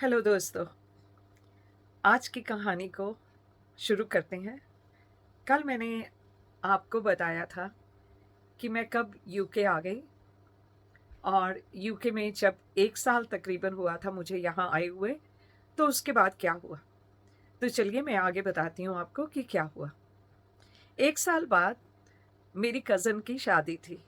Hello दोस्तों। आज की कहानी को शुरू करते हैं। कल मैंने आपको बताया था कि मैं कब यूके आ गई और यूके में जब 1 साल तकरीबन हुआ था मुझे यहाँ आए हुए, तो उसके बाद क्या हुआ। तो चलिए मैं आगे बताती हूँ आपको कि क्या हुआ। 1 साल बाद मेरी कज़न की शादी थी,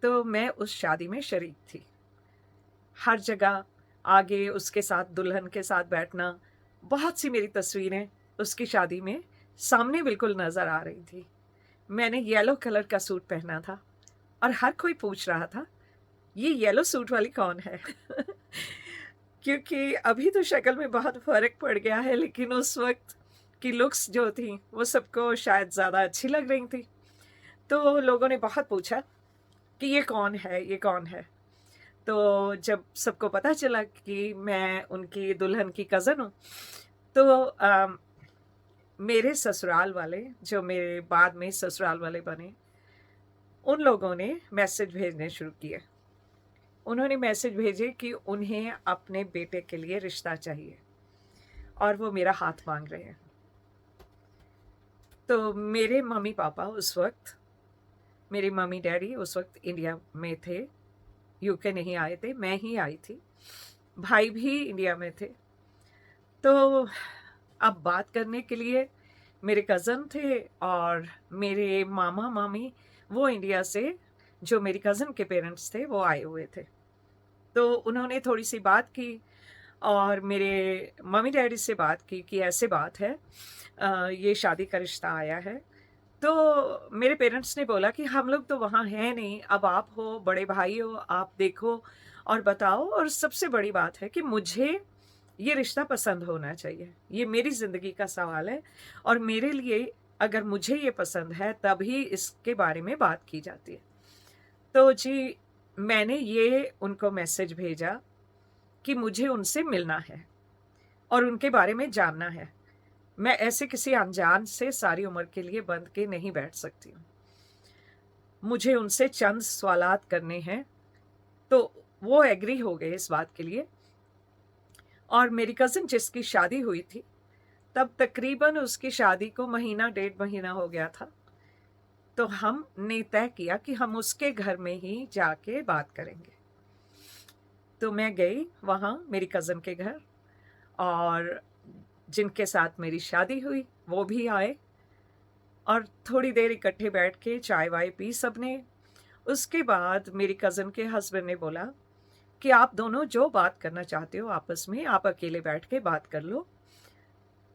तो मैं उस शादी में शरीक थी। हर जगह आगे उसके साथ दुल्हन के साथ बैठना, बहुत सी मेरी तस्वीरें उसकी शादी में सामने बिल्कुल नज़र आ रही थी। मैंने येलो कलर का सूट पहना था और हर कोई पूछ रहा था, ये येलो सूट वाली कौन है? क्योंकि अभी तो शक्ल में बहुत फ़र्क पड़ गया है, लेकिन उस वक़्त की लुक्स जो थी, वो सबको शायद ज़्यादा अच्छी लग रही थी। तो लोगों ने बहुत पूछा कि ये कौन है, ये कौन है? तो जब सबको पता चला कि मैं उनकी दुल्हन की कज़न हूँ, तो मेरे ससुराल वाले, जो मेरे बाद में ससुराल वाले बने, उन लोगों ने मैसेज भेजने शुरू किए। उन्होंने मैसेज भेजे कि उन्हें अपने बेटे के लिए रिश्ता चाहिए और वो मेरा हाथ माँग रहे हैं। तो मेरे मम्मी-पापा उस वक़्त, मेरे मम्मी-डैडी उस वक़्त इंडिया में थे, यूके नहीं आए थे, मैं ही आई थी। भाई भी इंडिया में थे। तो अब बात करने के लिए मेरे कज़न थे और मेरे मामा-मामी, वो इंडिया से, जो मेरी कज़न के पेरेंट्स थे, वो आए हुए थे। तो उन्होंने थोड़ी-सी बात की और मेरे मम्मी-डैडी से बात की कि ऐसे बात है, ये शादी का रिश्ता आया है। तो मेरे पेरेंट्स ने बोला कि हम लोग तो वहाँ हैं नहीं, अब आप हो, बड़े भाई हो, आप देखो और बताओ, और सबसे बड़ी बात है कि मुझे ये रिश्ता पसंद होना चाहिए। ये मेरी ज़िंदगी का सवाल है और मेरे लिए अगर मुझे ये पसंद है तभी इसके बारे में बात की जाती है। तो जी, मैंने ये उनको मैसेज भेजा कि मुझे उनसे मिलना है और उनके बारे में जानना है। मैं ऐसे किसी अनजान से सारी उम्र के लिए बंध के नहीं बैठ सकती हूँ। मुझे उनसे चंद सवालात करने हैं, तो वो एग्री हो गए इस बात के लिए। और मेरी कज़िन जिसकी शादी हुई थी, तब तकरीबन उसकी शादी को महीना डेढ़ महीना हो गया था। तो हमने तय किया कि हम उसके घर में ही जाके बात करेंगे। तो मैं गई वहाँ मेरी कज़िन के घर और जिनके साथ मेरी शादी हुई, वो भी आए और थोड़ी देर इकट्ठे बैठ के चाय-वाय पी सबने। उसके बाद मेरी कज़िन के हस्बैंड ने बोला कि आप दोनों जो बात करना चाहते हो आपस में, आप अकेले बैठ के बात कर लो,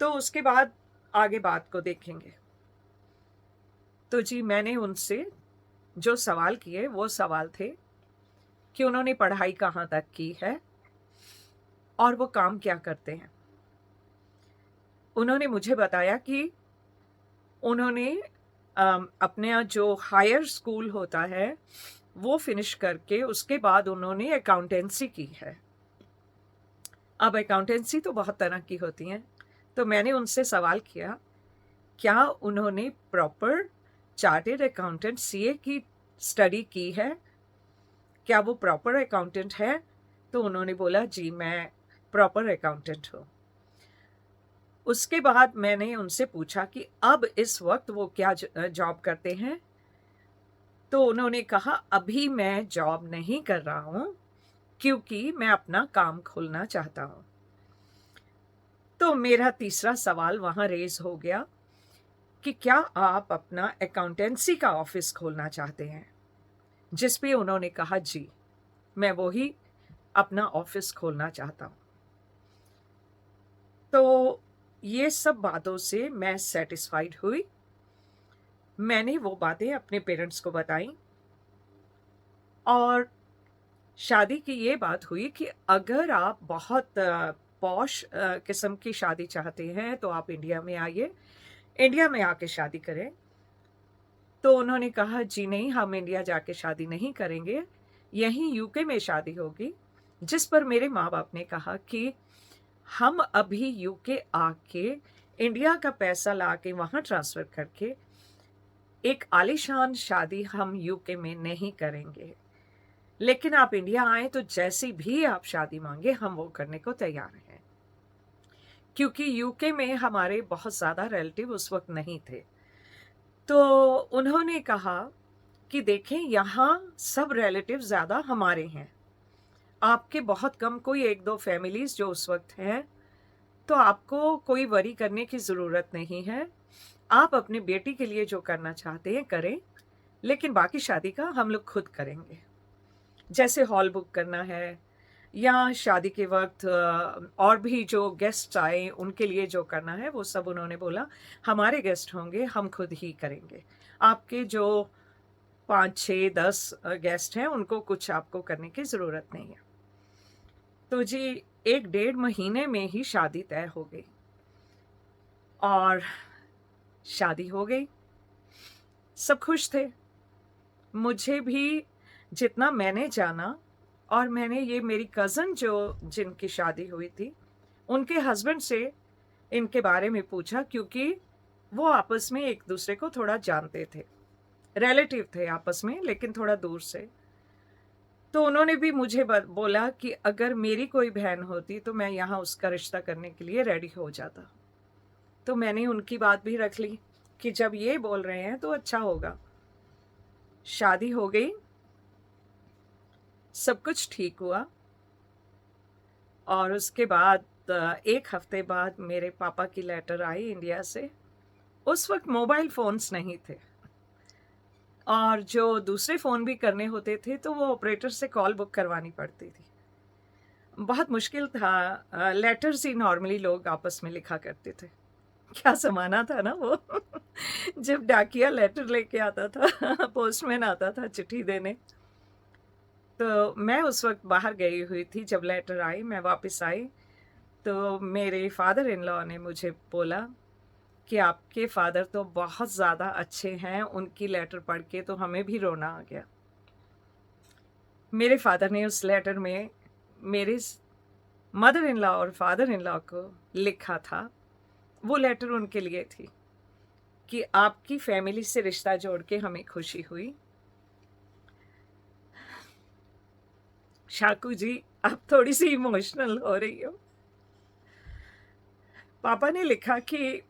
तो उसके बाद आगे बात को देखेंगे। तो जी, मैंने उनसे जो सवाल किए वो सवाल थे कि उन्होंने पढ़ाई कहाँ तक की है और वो काम क्या करते हैं। उन्होंने मुझे बताया कि उन्होंने अपना जो हायर स्कूल होता है, वो फ़िनिश करके उसके बाद उन्होंने अकाउंटेंसी की है। अब अकाउंटेंसी तो बहुत तरह की होती हैं, तो मैंने उनसे सवाल किया, क्या उन्होंने प्रॉपर चार्टर्ड अकाउंटेंट सीए की स्टडी की है? क्या वो प्रॉपर अकाउंटेंट है? तो उन्होंने बोला, जी, मैं प्रॉपर अकाउंटेंट हूँ। उसके बाद मैंने उनसे पूछा कि अब इस वक़्त वो क्या जॉब करते हैं? तो उन्होंने कहा, अभी मैं जॉब नहीं कर रहा हूँ, क्योंकि मैं अपना काम खोलना चाहता हूँ। तो मेरा तीसरा सवाल वहाँ रेज़ हो गया कि क्या आप अपना अकाउंटेंसी का ऑफ़िस खोलना चाहते हैं? जिस पे उन्होंने कहा, जी, मैं वो ही अपना ऑफ़िस खोलना चाहता हूँ। तो ये सब बातों से मैं सैटिस्फाइड हुई। मैंने वो बातें अपने पेरेंट्स को बताईं और शादी की ये बात हुई कि अगर आप बहुत पॉश किस्म की शादी चाहते हैं, तो आप इंडिया में आइए, इंडिया में आके शादी करें। तो उन्होंने कहा, जी नहीं, हम इंडिया जाके शादी नहीं करेंगे, यहीं यूके में शादी होगी। जिस पर मेरे माँ-बाप ने कहा कि हम अभी यूके आके इंडिया का पैसा लाके वहाँ ट्रांसफ़र करके एक आलीशान शादी हम यूके में नहीं करेंगे। लेकिन आप इंडिया आए तो जैसी भी आप शादी मांगे हम वो करने को तैयार हैं, क्योंकि यूके में हमारे बहुत ज़्यादा रिलेटिव उस वक्त नहीं थे। तो उन्होंने कहा कि देखें, यहाँ सब रिलेटिव ज़्यादा हमारे हैं, आपके बहुत कम कोई एक दो फैमिलीज़ जो उस वक्त हैं, तो आपको कोई वरी करने की ज़रूरत नहीं है। आप अपनी बेटी के लिए जो करना चाहते हैं करें, लेकिन बाकी शादी का हम लोग खुद करेंगे। जैसे हॉल बुक करना है या शादी के वक्त और भी जो गेस्ट आए उनके लिए जो करना है वो सब उन्होंने बोला हमारे गेस्ट होंगे, हम खुद ही करेंगे। आपके जो 5 6 10 गेस्ट हैं उनको कुछ आपको करने की ज़रूरत नहीं है। तो जी 1 डेढ़ महीने में ही शादी तय हो गई और शादी हो गई, सब खुश थे। मुझे भी जितना मैंने जाना, और मैंने ये मेरी कज़न जो जिनकी शादी हुई थी उनके हस्बैंड से इनके बारे में पूछा, क्योंकि वो आपस में एक दूसरे को थोड़ा जानते थे, रिलेटिव थे आपस में लेकिन थोड़ा दूर से। तो उन्होंने भी मुझे बोला कि अगर मेरी कोई बहन होती तो मैं यहाँ उसका रिश्ता करने के लिए रेडी हो जाता। तो मैंने उनकी बात भी रख ली कि जब ये बोल रहे हैं तो अच्छा होगा। शादी हो गई, सब कुछ ठीक हुआ, और उसके बाद 1 हफ्ते बाद मेरे पापा की लेटर आई इंडिया से। उस वक्त मोबाइल फ़ोन्स नहीं थे, और जो दूसरे फ़ोन भी करने होते थे तो वो ऑपरेटर से कॉल बुक करवानी पड़ती थी। बहुत मुश्किल था। लेटर्स ही नॉर्मली लोग आपस में लिखा करते थे। क्या ज़माना था ना वो जब डाकिया लेटर लेके आता था पोस्टमैन आता था चिट्ठी देने। तो मैं उस वक्त बाहर गई हुई थी, जब लेटर आई मैं वापस आई तो मेरे फादर इन लॉ ने मुझे बोला कि आपके फादर तो बहुत ज़्यादा अच्छे हैं, उनकी लेटर पढ़ के तो हमें भी रोना आ गया। मेरे फादर ने उस लेटर में मेरे मदर इन लॉ और फादर इन लॉ को लिखा था, वो लेटर उनके लिए थी कि आपकी फैमिली से रिश्ता जोड़ के हमें खुशी हुई। शाकू जी, आप थोड़ी सी इमोशनल हो रही हो। पापा ने लिखा कि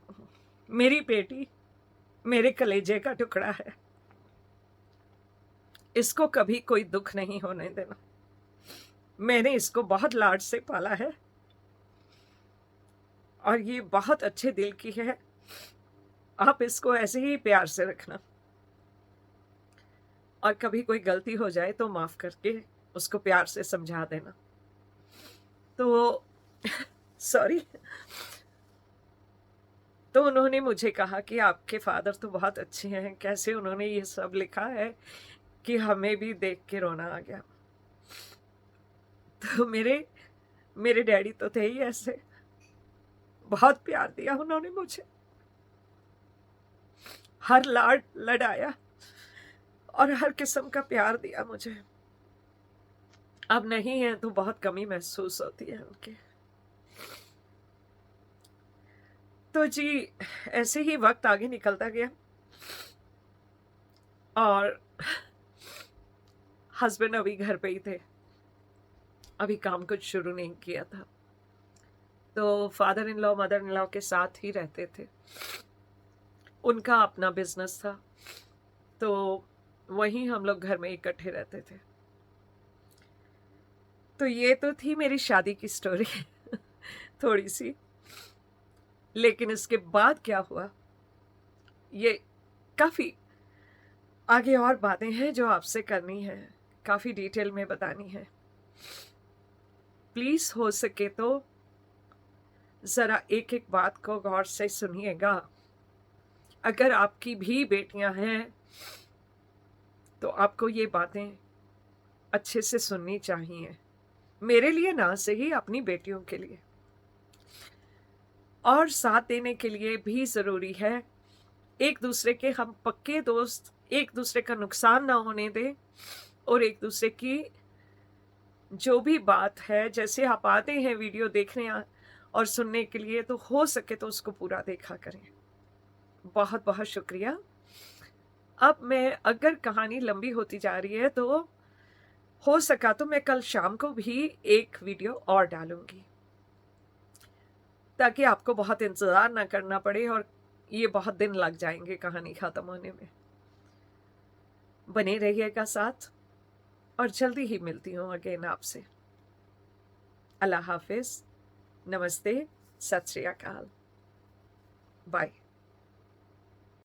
मेरी बेटी मेरे कलेजे का टुकड़ा है, इसको कभी कोई दुख नहीं होने देना। मैंने इसको बहुत लाड से पाला है और ये बहुत अच्छे दिल की है, आप इसको ऐसे ही प्यार से रखना, और कभी कोई गलती हो जाए तो माफ़ करके उसको प्यार से समझा देना। तो सॉरी। तो उन्होंने मुझे कहा कि आपके फादर तो बहुत अच्छे हैं, कैसे उन्होंने ये सब लिखा है कि हमें भी देख के रोना आ गया। तो मेरे डैडी तो थे ही ऐसे, बहुत प्यार दिया उन्होंने मुझे, हर लाड लड़ाया और हर किस्म का प्यार दिया मुझे। अब नहीं है तो बहुत कमी महसूस होती है उनकी। तो जी ऐसे ही वक्त आगे निकलता गया और हस्बैंड अभी घर पे ही थे, अभी काम कुछ शुरू नहीं किया था। तो father in law mother in law के साथ ही रहते थे, उनका अपना बिजनेस था, तो वहीं हम लोग घर में इकट्ठे रहते थे। तो ये तो थी मेरी शादी की स्टोरी थोड़ी सी। लेकिन इसके बाद क्या हुआ, ये काफ़ी आगे और बातें हैं जो आपसे करनी है, काफ़ी डिटेल में बतानी है। प्लीज़ हो सके तो ज़रा एक एक बात को गौर से सुनिएगा। अगर आपकी भी बेटियां हैं तो आपको ये बातें अच्छे से सुननी चाहिए, मेरे लिए ना सही अपनी बेटियों के लिए, और साथ देने के लिए भी ज़रूरी है। एक दूसरे के हम पक्के दोस्त, एक दूसरे का नुकसान ना होने दें, और एक दूसरे की जो भी बात है, जैसे आप आते हैं वीडियो देखने और सुनने के लिए, तो हो सके तो उसको पूरा देखा करें। बहुत बहुत शुक्रिया। अब मैं, अगर कहानी लंबी होती जा रही है तो हो सका तो मैं कल शाम को भी एक वीडियो और डालूंगी, ताकि आपको बहुत इंतज़ार ना करना पड़े और ये बहुत दिन लग जाएंगे कहानी ख़त्म होने में। बने रहिएगा साथ, और जल्दी ही मिलती हूँ अगेन आपसे। अल्लाह हाफिज़, नमस्ते, सत श्री अकाल, बाय।